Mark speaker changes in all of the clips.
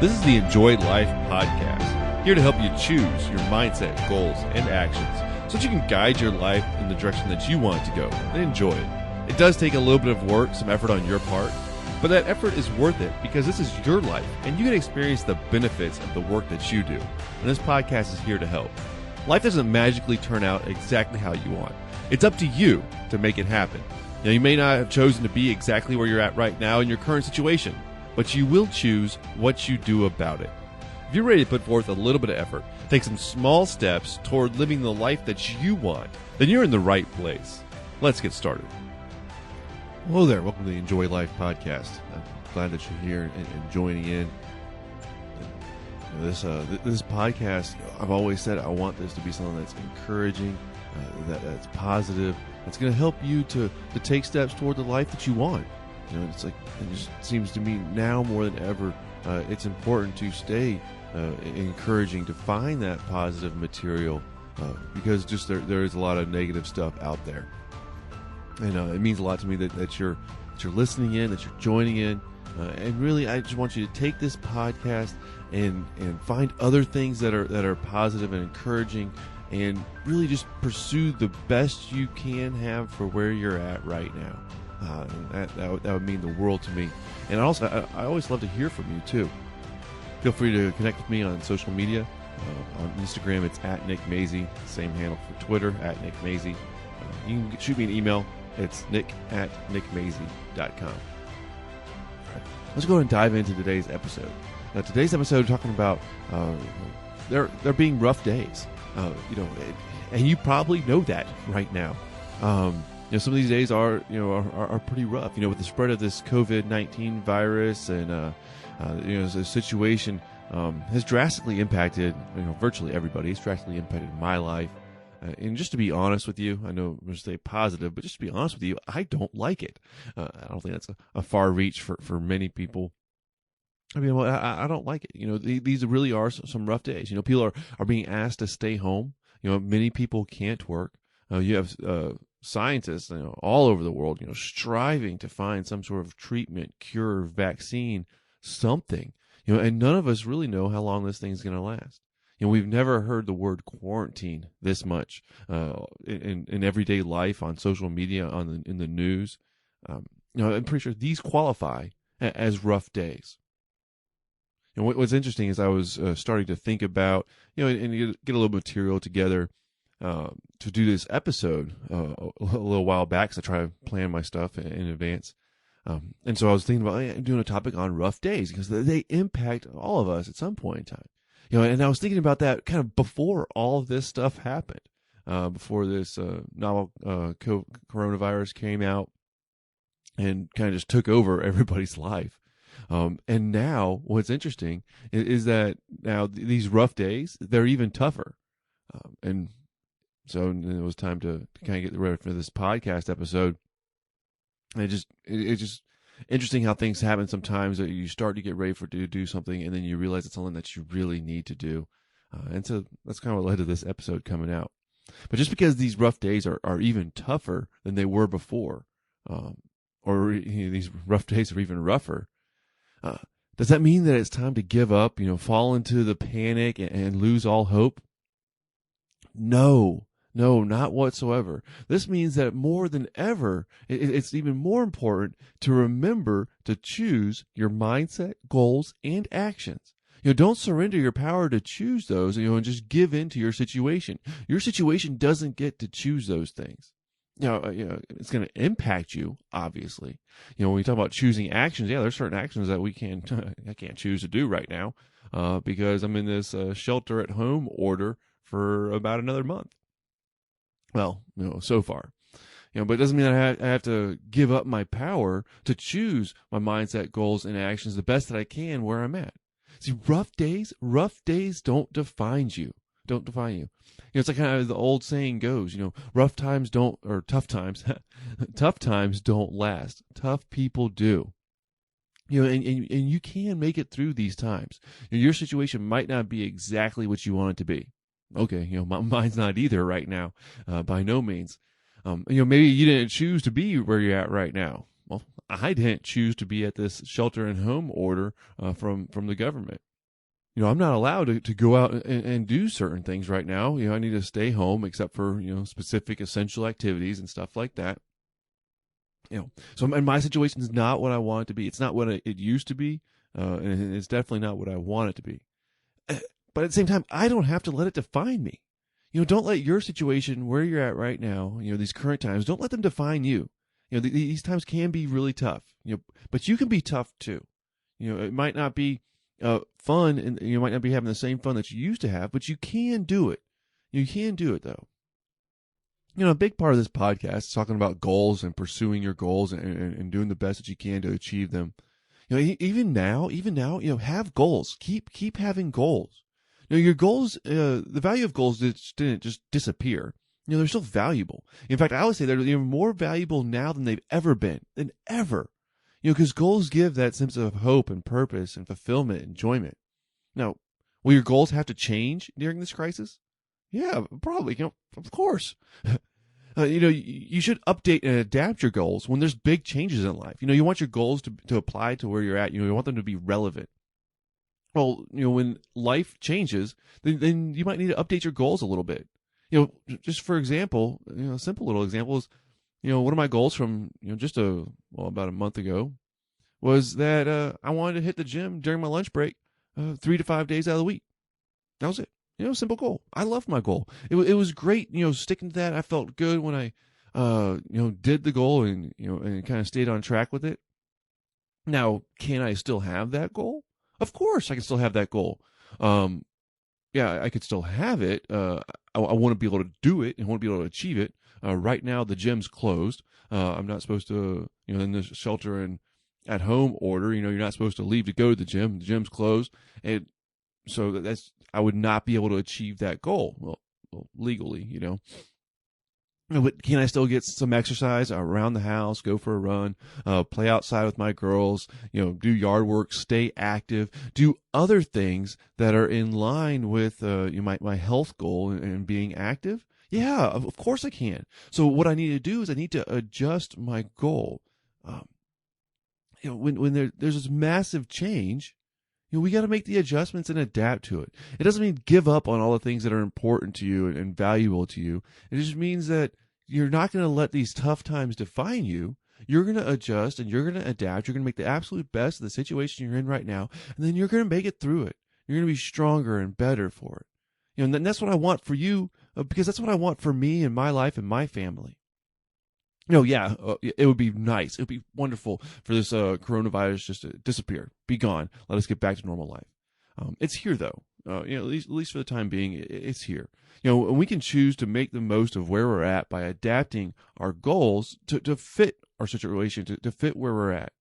Speaker 1: This is the Enjoy Life podcast, here to help you choose your mindset, goals, and actions so that you can guide your life in the direction that you want it to go and enjoy it. It does take a little bit of work, some effort on your part, but that effort is worth it because this is your life and you can experience the benefits of the work that you do. And this podcast is here to help. Life doesn't magically turn out exactly how you want. It's up to you to make it happen. Now, you may not have chosen to be exactly where you're at right now in your current situation, but you will choose what you do about it. If you're ready to put forth a little bit of effort, take some small steps toward living the life that you want, then you're in the right place. Let's get started. Hello there. Welcome to the Enjoy Life podcast. I'm glad that you're here and joining in. This podcast, I've always said I want this to be something that's encouraging, that's positive, that's going to help you to take steps toward the life that you want. You know, it just seems to me now more than ever, it's important to stay encouraging, to find that positive material, because just there is a lot of negative stuff out there. And it means a lot to me that you're listening in, that you're joining in, and really, I just want you to take this podcast and find other things that are positive and encouraging, and really just pursue the best you can have for where you're at right now. That would mean the world to me. And also, I always love to hear from you too. Feel free to connect with me on social media. On Instagram, it's at Nick Mazey. Same handle for Twitter, at Nick Mazey. You can shoot me an email. It's nick@nickmazey.com. All right, let's go ahead and dive into today's episode. Now, today's episode, we're talking about there being rough days. And you probably know that right now. Some of these days are pretty rough. With the spread of this COVID-19 virus, and the situation has drastically impacted virtually everybody. It's drastically impacted my life. And just to be honest with you, I know I'm going to stay positive, but just to be honest with you, I don't like it. I don't think that's a far reach for many people. I mean, I don't like it. These really are some rough days. People are being asked to stay home. Many people can't work. You have scientists, all over the world, striving to find some sort of treatment, cure, vaccine, something. And none of us really know how long this thing's going to last. We've never heard the word quarantine this much in everyday life, on social media, in the news. I'm pretty sure these qualify as rough days. And what's interesting is I was starting to think about, and get a little material together to do this episode a little while back, because I try to plan my stuff in advance. And so I was thinking about doing a topic on rough days, because they impact all of us at some point in time. And I was thinking about that kind of before all of this stuff happened, before this novel coronavirus came out and kind of just took over everybody's life. And now what's interesting is that now these rough days, they're even tougher. And so it was time to kind of get ready for this podcast episode. And it's just interesting how things happen sometimes, that you start to get ready to do something, and then you realize it's something that you really need to do. And so that's kind of what led to this episode coming out. But just because these rough days are even tougher than they were before, or these rough days are even rougher, does that mean that it's time to give up, fall into the panic and lose all hope? No, not whatsoever. This means that more than ever, it's even more important to remember to choose your mindset, goals, and actions. Don't surrender your power to choose those, and just give in to your situation. Your situation doesn't get to choose those things. It's going to impact you, obviously. When we talk about choosing actions, there's certain actions that I can't choose to do right now, because I'm in this shelter at home order for about another month. Well, so far. But it doesn't mean that I have to give up my power to choose my mindset, goals, and actions the best that I can where I'm at. See, rough days don't define you. It's like kind of the old saying goes, tough times don't last. Tough people do. And you can make it through these times. Your situation might not be exactly what you want it to be. Okay, mine's not either right now, by no means. Maybe you didn't choose to be where you're at right now. Well, I didn't choose to be at this shelter and home order from the government. I'm not allowed to go out and do certain things right now. I need to stay home except for, specific essential activities and stuff like that. So my situation is not what I want it to be. It's not what it used to be. And it's definitely not what I want it to be. But at the same time, I don't have to let it define me. Don't let your situation, where you're at right now, these current times, don't let them define you. These times can be really tough, but you can be tough too. It might not be fun, and you might not be having the same fun that you used to have, but you can do it. You can do it though. A big part of this podcast is talking about goals and pursuing your goals and doing the best that you can to achieve them. Even now, have goals. Keep having goals. Your goals, the value of goals didn't just disappear. They're still valuable. In fact, I would say they're even more valuable now than they've ever been, than ever. Because goals give that sense of hope and purpose and fulfillment, and enjoyment. Now, will your goals have to change during this crisis? Yeah, probably. Of course. You should update and adapt your goals when there's big changes in life. You want your goals to apply to where you're at. You want them to be relevant. Well, when life changes, then you might need to update your goals a little bit. Just for example, a simple little example is, one of my goals from, about a month ago was that I wanted to hit the gym during my lunch break 3 to 5 days out of the week. That was it. Simple goal. I loved my goal. It was great, sticking to that. I felt good when I, did the goal and kind of stayed on track with it. Now, can I still have that goal? Of course, I can still have that goal. Yeah, I could still have it. I want to be able to do it and want to be able to achieve it. Right now, the gym's closed. I'm not supposed to, in the shelter and at home order, you're not supposed to leave to go to the gym. The gym's closed. And so I would not be able to achieve that goal. Well, legally, But can I still get some exercise around the house, go for a run, play outside with my girls, do yard work, stay active, do other things that are in line with my health goal and being active? Yeah, of course I can. So what I need to do is I need to adjust my goal. When there's this massive change, we got to make the adjustments and adapt to it. It doesn't mean give up on all the things that are important to you and valuable to you. It just means that you're not going to let these tough times define you. You're going to adjust and you're going to adapt. You're going to make the absolute best of the situation you're in right now, and then you're going to make it through it. You're going to be stronger and better for it. And that's what I want for you, because that's what I want for me and my life and my family. It would be nice. It would be wonderful for this coronavirus just to disappear, be gone. Let us get back to normal life. It's here though. At least for the time being, it's here. And we can choose to make the most of where we're at by adapting our goals to fit our situation, to fit where we're at.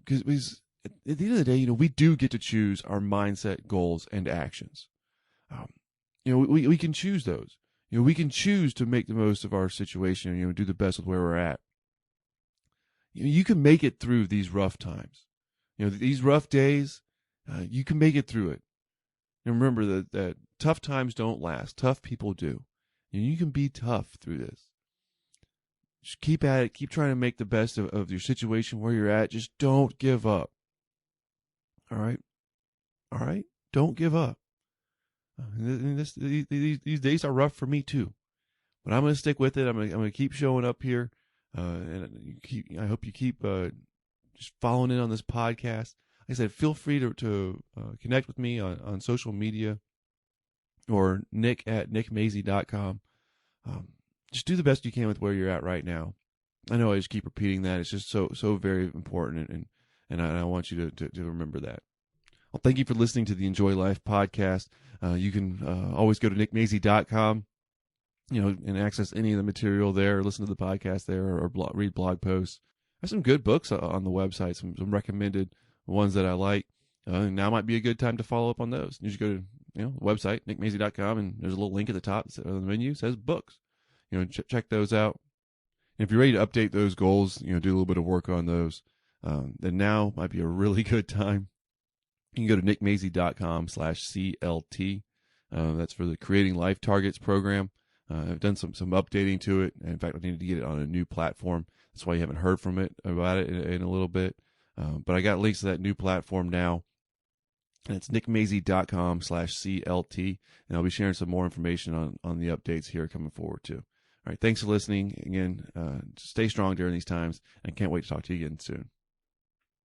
Speaker 1: Because at the end of the day, we do get to choose our mindset, goals, and actions. We can choose those. We can choose to make the most of our situation, do the best with where we're at. You can make it through these rough times. These rough days, you can make it through it. And remember that tough times don't last. Tough people do. You can be tough through this. Just keep at it. Keep trying to make the best of your situation where you're at. Just don't give up. All right? All right? Don't give up. These days are rough for me too, but I'm going to stick with it. I'm going to keep showing up here, and I hope you keep just following in on this podcast. Like I said, feel free to connect with me on social media or nick@nickmazy.com. Just do the best you can with where you're at right now. I know I just keep repeating that. It's just so very important, and I want you to remember that. Well, thank you for listening to the Enjoy Life podcast. You can always go to nickmazy.com, and access any of the material there, listen to the podcast there, or read blog posts. There's some good books on the website, some recommended ones that I like. Now might be a good time to follow up on those. You just go to the website, nickmazy.com, and there's a little link at the top of the menu that says books. Check those out. And if you're ready to update those goals, do a little bit of work on those, then now might be a really good time. You can go to nickmazy.com/CLT. That's for the Creating Life Targets program. I've done some updating to it. In fact, I needed to get it on a new platform. That's why you haven't heard about it in a little bit. But I got links to that new platform now. That's nickmazy.com/CLT. And I'll be sharing some more information on the updates here coming forward too. All right. Thanks for listening. Again, stay strong during these times, and can't wait to talk to you again soon.